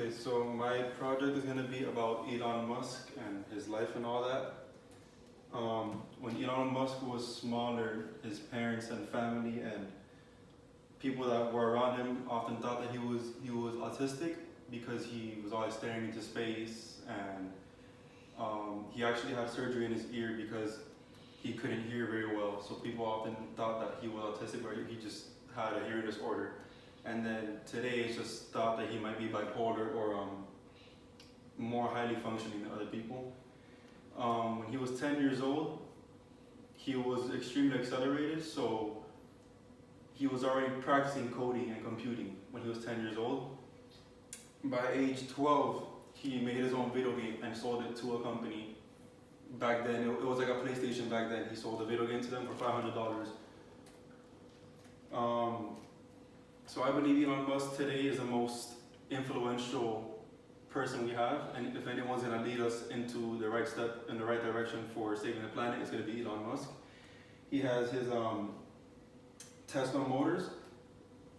Okay, so my project is going to be about Elon Musk and his life and all that. When Elon Musk was smaller, his parents and family and people that were around him often thought that he was autistic because he was always staring into space, and he actually had surgery in his ear because he couldn't hear very well. So people often thought that he was autistic or he just had a hearing disorder. And then today it's just thought that he might be bipolar or more highly functioning than other people. When he was 10 years old, he was extremely accelerated, so he was already practicing coding and computing when he was 10 years old. By age 12, he made his own video game and sold it to a company. Back then, it was like a PlayStation back then. He sold a video game to them for $500. So I believe Elon Musk today is the most influential person we have, and if anyone's going to lead us into the right step in the right direction for saving the planet, it's going to be Elon Musk. He has his Tesla Motors,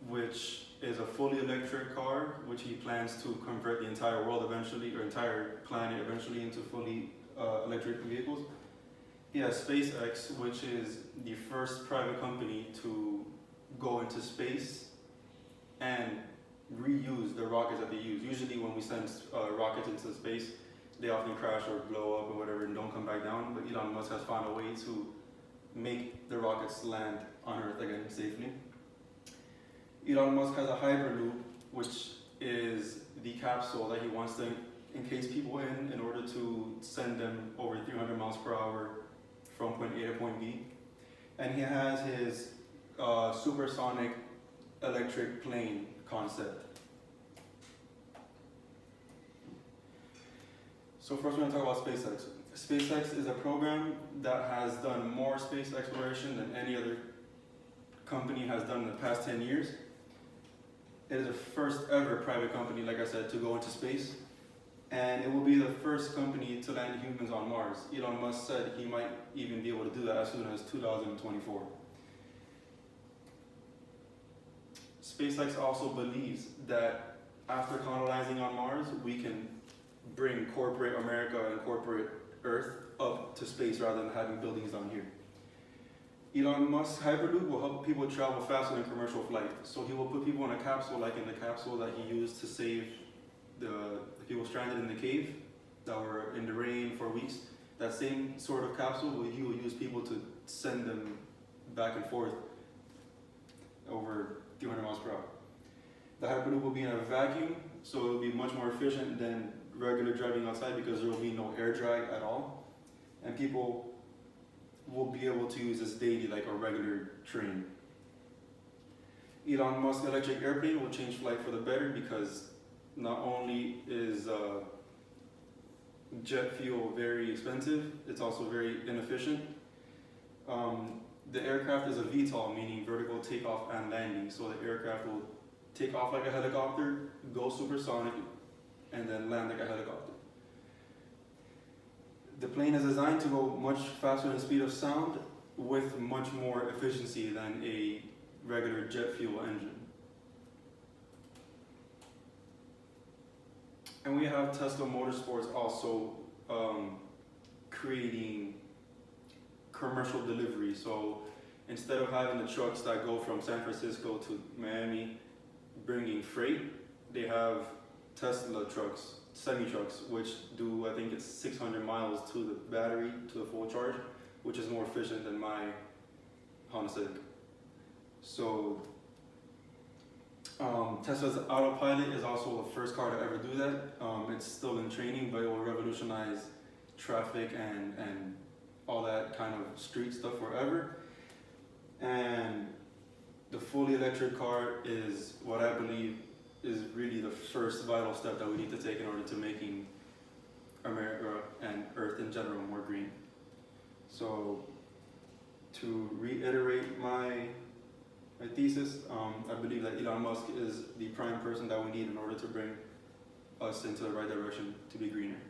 which is a fully electric car, which he plans to convert the entire world eventually, or entire planet eventually, into fully electric vehicles. He has SpaceX, which is the first private company to go into space and reuse the rockets that they use. Usually when we send rockets into space, they often crash or blow up or whatever and don't come back down, but Elon Musk has found a way to make the rockets land on Earth again safely. Elon Musk has a Hyperloop, which is the capsule that he wants to encase people in order to send them over 300 miles per hour from point A to point B. And he has his supersonic electric plane concept. So first we're going to talk about SpaceX. SpaceX is a program that has done more space exploration than any other company has done in the past 10 years. It is the first ever private company, like I said, to go into space. And it will be the first company to land humans on Mars. Elon Musk said he might even be able to do that as soon as 2024. SpaceX also believes that after colonizing on Mars, we can bring corporate America and corporate Earth up to space rather than having buildings down here. Elon Musk's Hyperloop will help people travel faster than commercial flight. So he will put people in a capsule, like in the capsule that he used to save the people stranded in the cave that were in the rain for weeks. That same sort of capsule, he will use people to send them back and forth over 300 miles per hour. The Hyperloop will be in a vacuum, so it will be much more efficient than regular driving outside because there will be no air drag at all. And people will be able to use this daily like a regular train. Elon Musk's electric airplane will change flight for the better because not only is jet fuel very expensive, it's also very inefficient. The aircraft is a VTOL, meaning vertical takeoff and landing. So the aircraft will take off like a helicopter, go supersonic, and then land like a helicopter. The plane is designed to go much faster than the speed of sound with much more efficiency than a regular jet fuel engine. And we have Tesla Motorsports also creating commercial delivery. So instead of having the trucks that go from San Francisco to Miami bringing freight, they have Tesla trucks, semi-trucks, which do, I think it's 600 miles to the battery, to the full charge, which is more efficient than my Honda Civic. So Tesla's Autopilot is also the first car to ever do that. It's still in training, but it will revolutionize traffic and all that kind of street stuff forever. And the fully electric car is what I believe is really the first vital step that we need to take in order to making America and Earth in general more green. So to reiterate my thesis, I believe that Elon Musk is the prime person that we need in order to bring us into the right direction to be greener.